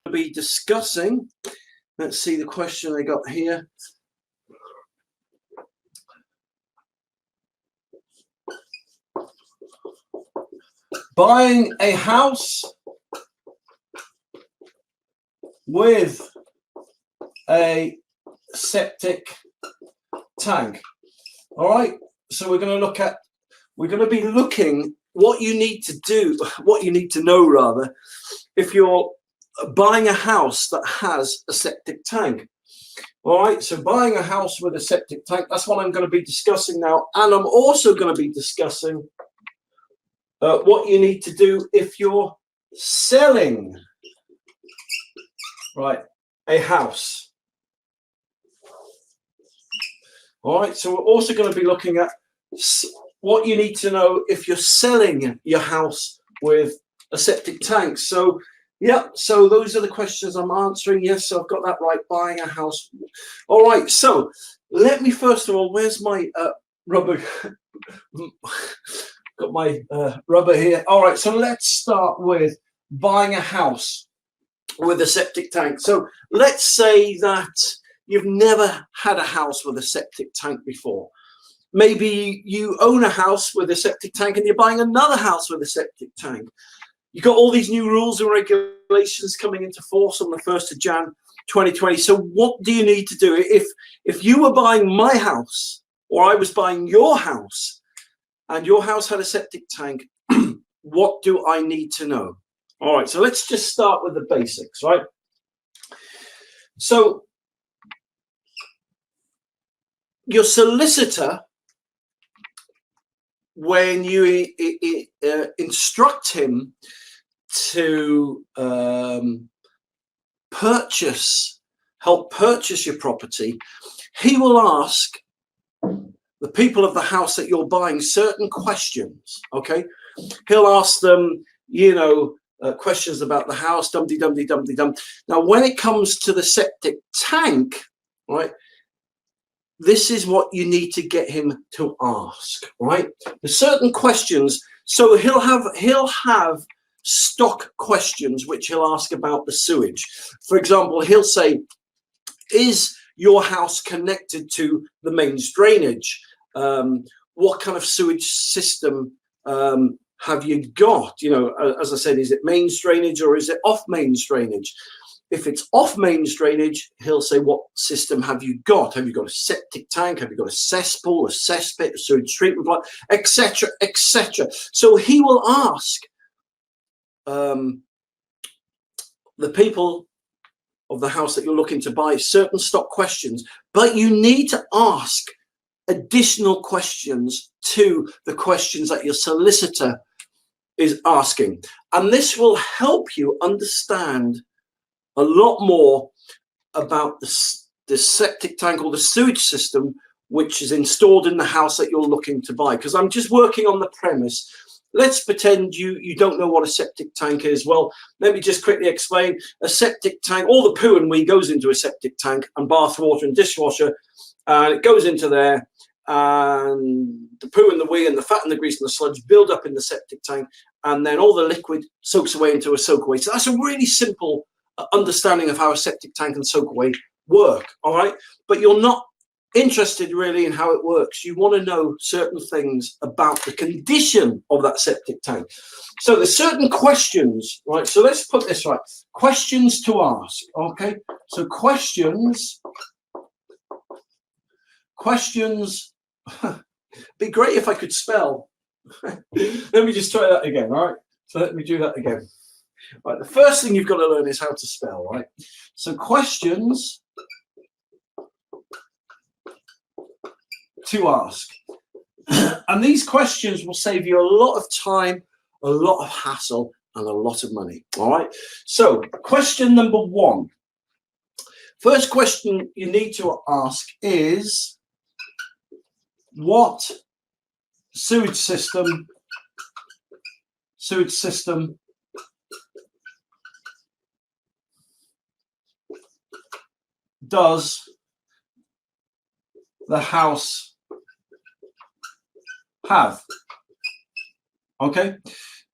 be discussing, let's see the question I got here. Buying a house with a septic tank. All right, so we're going to be looking what you need to do, what you need to know rather, if you're buying a house that has a septic tank. All right, so buying a house with a septic tank, that's what I'm going to be discussing now. And I'm also going to be discussing what you need to do if you're selling, right, a house. All right, so we're also going to be looking at what you need to know if you're selling your house with a septic tank. So, yeah, so those are the questions I'm answering. Yes, so I've got that right, buying a house. All right, so let me first of all, where's my rubber? Got my rubber here. All right, so let's start with buying a house with a septic tank. So let's say that you've never had a house with a septic tank before. Maybe you own a house with a septic tank and you're buying another house with a septic tank. You've got all these new rules and regulations coming into force on the 1st of Jan 2020. So what do you need to do? If you were buying my house or I was buying your house and your house had a septic tank, what do I need to know? All right, so let's just start with the basics, right? So your solicitor, when you instruct him to help purchase your property, he will ask the people of the house that you're buying certain questions, okay? He'll ask them, you know, questions about the house, dum-de-dum-de-dum-de-dum. Now, when it comes to the septic tank, right, this is what you need to get him to ask, right? There's certain questions. So he'll have stock questions which he'll ask about the sewage. For example, he'll say, is your house connected to the mains drainage? What kind of sewage system have you got? You know, as I said, is it mains drainage or is it off mains drainage? If it's off mains drainage, he'll say, what system have you got? Have you got a septic tank? Have you got a cesspool, a cesspit, a sewage treatment plant, etc., etc.? So he will ask the people of the house that you're looking to buy certain stock questions, but you need to ask additional questions to the questions that your solicitor is asking. And this will help you understand a lot more about the septic tank or the sewage system which is installed in the house that you're looking to buy. Because I'm just working on the premise. Let's pretend you don't know what a septic tank is. Well, let me just quickly explain. A septic tank, all the poo and wee goes into a septic tank, and bath water and dishwasher, and it goes into there, and the poo and the wee and the fat and the grease and the sludge build up in the septic tank, and then all the liquid soaks away into a soakaway. So that's a really simple understanding of how a septic tank and soakaway work, all right? But you're not interested really in how it works. You want to know certain things about the condition of that septic tank. So there's certain questions, right? So let's put this right. Questions to ask, okay? So questions, be great if I could spell. Let me just try that again, all right? So let me do that again. Right, the first thing you've got to learn is how to spell, right? So questions to ask. And these questions will save you a lot of time, a lot of hassle, and a lot of money, all right? So question number one. First question you need to ask is, what sewage system does the house have? Okay,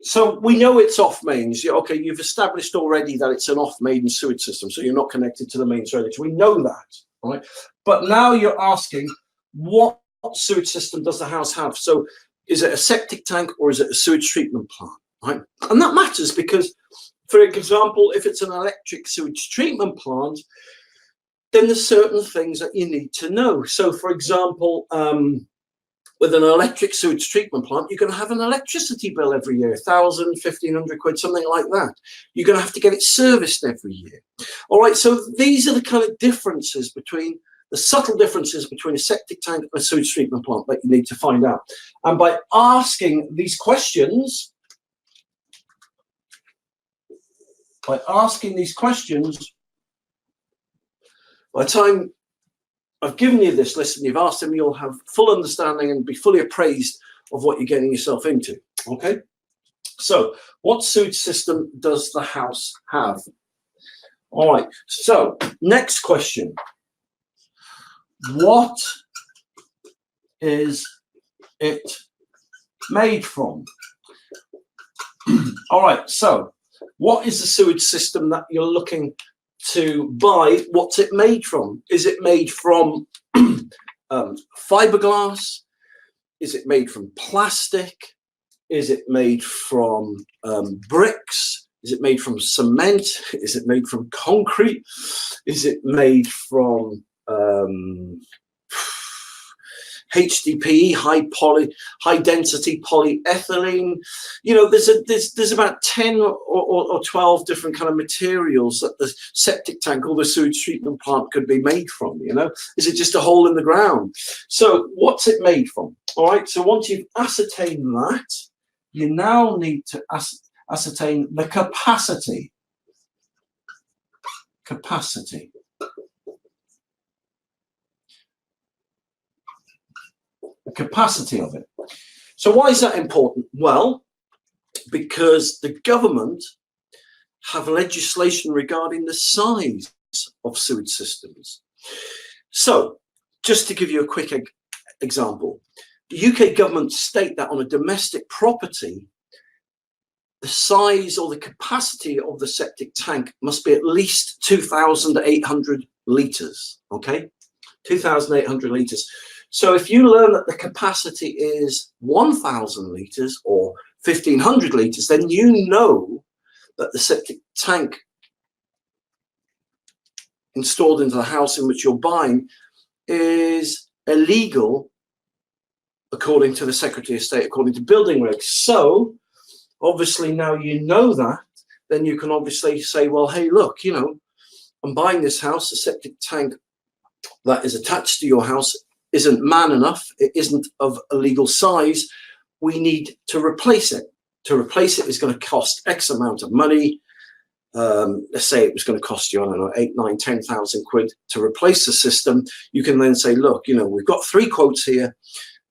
So we know it's off mains. Okay, you've established already that it's an off main sewage system, so you're not connected to the main drainage. We know that, right? But now you're asking, what sewage system does the house have? So is it a septic tank or is it a sewage treatment plant, right? And that matters because, for example, if it's an electric sewage treatment plant, then there's certain things that you need to know. So, for example, with an electric sewage treatment plant, you're going to have an electricity bill every year, 1,000, 1,500 quid, something like that. You're going to have to get it serviced every year. All right, so these are the kind of differences between, the subtle differences between a septic tank and a sewage treatment plant that you need to find out. And by asking these questions, by the time I've given you this list and you've asked them, you'll have full understanding and be fully appraised of what you're getting yourself into. Okay, so what sewage system does the house have? All right, so next question. What is it made from? All right, so what is the sewage system that you're looking to buy? What's it made from? Is it made from fiberglass? Is it made from plastic? Is it made from bricks? Is it made from cement? Is it made from concrete? Is it made from HDPE, high density polyethylene? You know, there's about 10 or 12 different kind of materials that the septic tank or the sewage treatment plant could be made from. You know, is it just a hole in the ground? So what's it made from? All right, so once you've ascertained that, you now need to ascertain the capacity. The capacity of it. So why is that important? Well, because the government have legislation regarding the size of sewage systems. So just to give you a quick example, the UK government state that on a domestic property, the size or the capacity of the septic tank must be at least 2,800 litres, okay? 2,800 litres. So if you learn that the capacity is 1,000 litres or 1,500 litres, then you know that the septic tank installed into the house in which you're buying is illegal according to the Secretary of State, according to building regs. So obviously now you know that, then you can obviously say, well, hey, look, you know, I'm buying this house, the septic tank that is attached to your house isn't man enough, it isn't of a legal size, we need to replace it. To replace it is going to cost X amount of money. Let's say it was going to cost you, I don't know, 8, 9, 10,000 quid to replace the system. You can then say, look, you know, we've got 3 quotes here,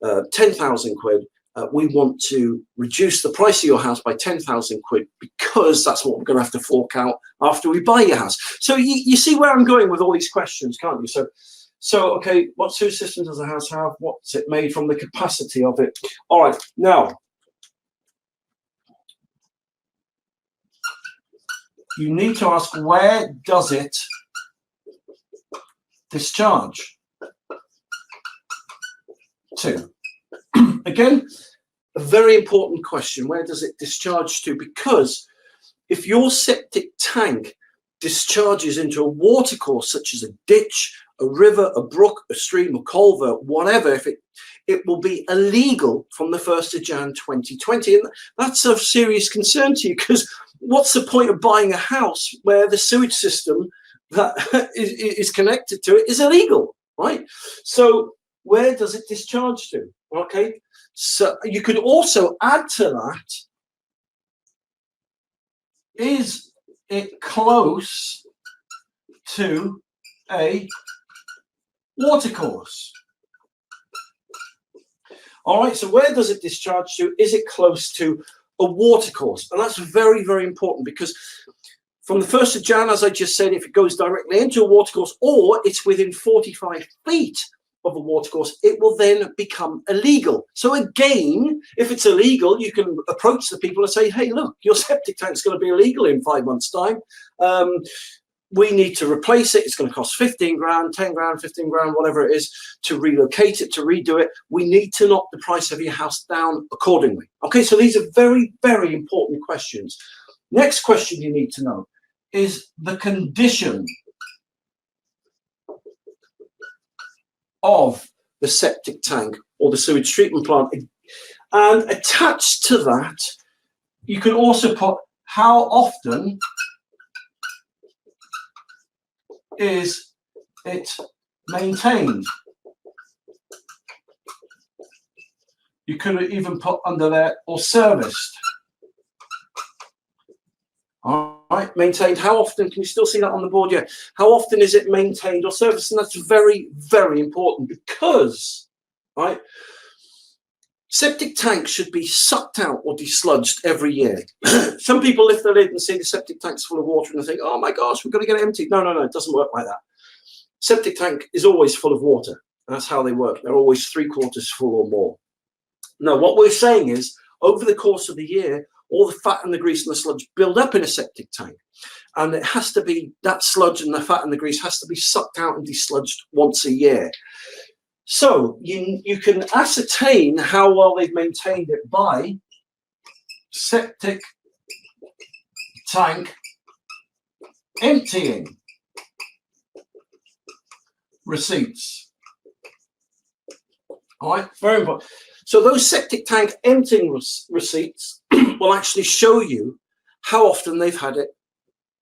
10,000 quid. We want to reduce the price of your house by 10,000 quid because that's what we're going to have to fork out after we buy your house. So you see where I'm going with all these questions, can't you? So okay, what sewage system does the house have? What's it made from? The capacity of it. All right, now you need to ask, where does it discharge to? Again, a very important question. Where does it discharge to? Because if your septic tank discharges into a watercourse such as a ditch, a river, a brook, a stream, a culvert, whatever, if it will be illegal from the 1st of Jan 2020. And that's of serious concern to you, because what's the point of buying a house where the sewage system that is connected to it is illegal, right? So where does it discharge to? Okay, so you could also add to that, is it close to a watercourse? All right, so where does it discharge to? Is it close to a watercourse? And that's very, very important, because from the 1st of Jan, as I just said, if it goes directly into a watercourse or it's within 45 feet of a watercourse, it will then become illegal. So again, if it's illegal, you can approach the people and say, hey, look, your septic tank's going to be illegal in 5 months' time. We need to replace it. It's going to cost 15 grand, 10 grand, 15 grand, whatever it is, to relocate it, to redo it. We need to knock the price of your house down accordingly. Okay, so these are very, very important questions. Next question you need to know is the condition of the septic tank or the sewage treatment plant. And attached to that, you can also put how often is it maintained. You could even put under there or serviced. All right, maintained. How often? Can you still see that on the board? Yeah. How often is it maintained or serviced? And that's very, very important because, right, septic tanks should be sucked out or desludged every year. Some people lift their lid and see the septic tank's full of water and they think, oh my gosh, we've got to get it emptied. No, no, no, it doesn't work like that. Septic tank is always full of water. That's how they work. They're always 3/4 full or more. Now, what we're saying is, over the course of the year, all the fat and the grease and the sludge build up in a septic tank. And it has to be, that sludge and the fat and the grease has to be sucked out and desludged once a year. So you can ascertain how well they've maintained it by septic tank emptying receipts. All right, very important. So those septic tank emptying receipts will actually show you how often they've had it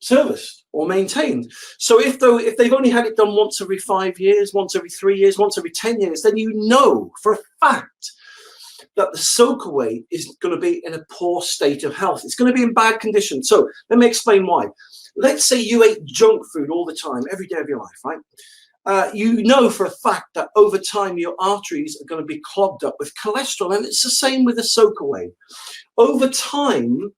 serviced or maintained. So if they've only had it done once every 5 years, once every 3 years, once every 10 years, then you know for a fact that the soakaway is going to be in a poor state of health. It's going to be in bad condition. So let me explain why. Let's say you ate junk food all the time, every day of your life, right? You know for a fact that over time your arteries are going to be clogged up with cholesterol, and it's the same with the soakaway. Over time,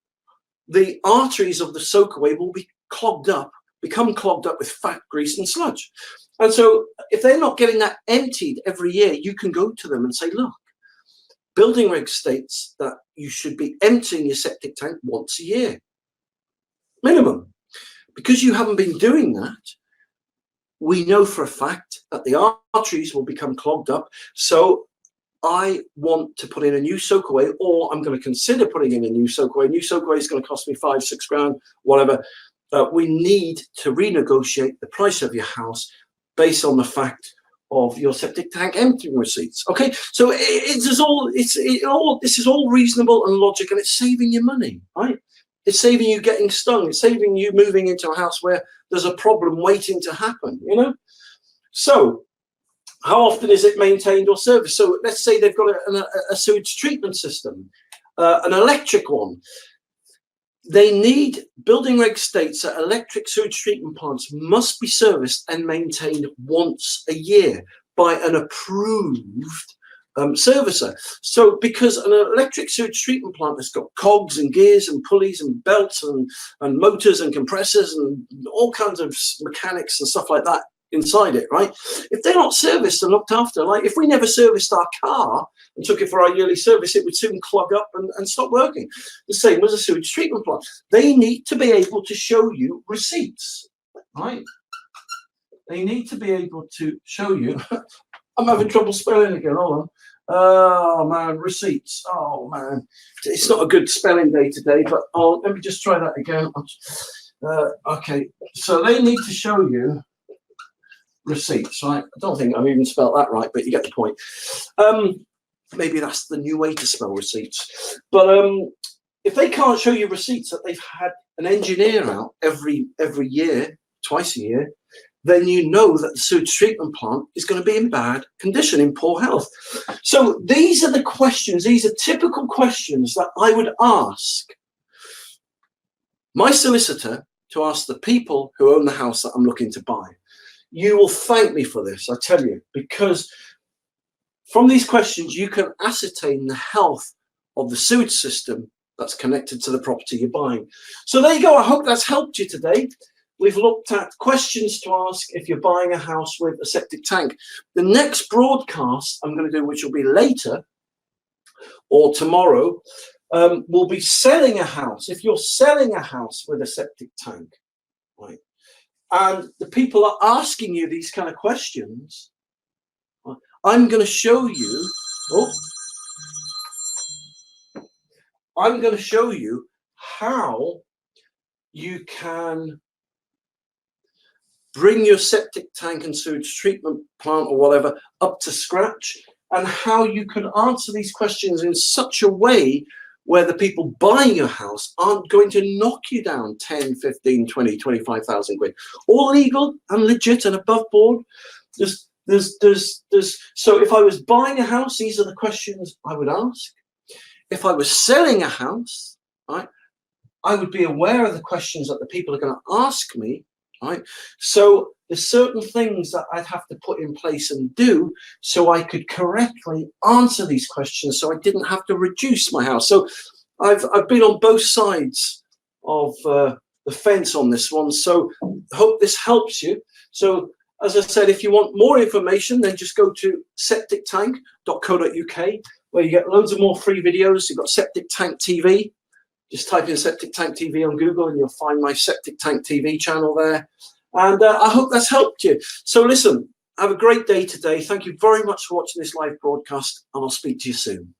the arteries of the soakaway will be become clogged up with fat, grease, and sludge. And so if they're not getting that emptied every year, you can go to them and say, look, building reg states that you should be emptying your septic tank once a year, minimum. Because you haven't been doing that, we know for a fact that the arteries will become clogged up. So I want to put in a new soakaway, or I'm going to consider putting in a new soakaway. A new soakaway is going to cost me 5, 6 grand, whatever. We need to renegotiate the price of your house based on the fact of your septic tank emptying receipts. Okay, so this is all reasonable and logic, and it's saving you money, right? It's saving you getting stung. It's saving you moving into a house where there's a problem waiting to happen, you know? So how often is it maintained or serviced? So let's say they've got a sewage treatment system, an electric one. They need, building reg states that electric sewage treatment plants must be serviced and maintained once a year by an approved servicer. So because an electric sewage treatment plant has got cogs and gears and pulleys and belts and motors and compressors and all kinds of mechanics and stuff like that inside it, right? If they're not serviced and looked after, like if we never serviced our car and took it for our yearly service, it would soon clog up and stop working. The same as a sewage treatment plant. They need to be able to show you receipts, right? They need to be able to show you. I'm having trouble spelling again, hold on. Oh man, receipts. Oh man, it's not a good spelling day today, but let me just try that again. Okay, so they need to show you receipts, right? I don't think I've even spelled that right, but you get the point. Maybe that's the new way to spell receipts. But if they can't show you receipts that they've had an engineer out every year, twice a year, then you know that the sewage treatment plant is going to be in bad condition, in poor health. So these are the questions, these are typical questions that I would ask my solicitor to ask the people who own the house that I'm looking to buy. You will thank me for this, I tell you, because from these questions, you can ascertain the health of the sewage system that's connected to the property you're buying. So there you go. I hope that's helped you today. we've looked at questions to ask if you're buying a house with a septic tank. The next broadcast I'm going to do, which will be later or tomorrow, will be selling a house. If you're selling a house with a septic tank, right, and the people are asking you these kind of questions, I'm going to show you, I'm going to show you how you can bring your septic tank and sewage treatment plant or whatever up to scratch, and how you can answer these questions in such a way where the people buying your house aren't going to knock you down 10, 15, 20, 25,000 quid. All legal and legit and above board. So if I was buying a house, these are the questions I would ask. If I was selling a house, right, I would be aware of the questions that the people are going to ask me, right? So there's certain things that I'd have to put in place and do so I could correctly answer these questions, so I didn't have to reduce my house. So I've been on both sides of the fence on this one, so I hope this helps you. So as I said, if you want more information, then just go to septictank.co.uk, where you get loads of more free videos. You've got Septic Tank TV. Just type in Septic Tank TV on Google and you'll find my Septic Tank TV channel there. And I hope that's helped you. So listen, have a great day today. Thank you very much for watching this live broadcast, and I'll speak to you soon.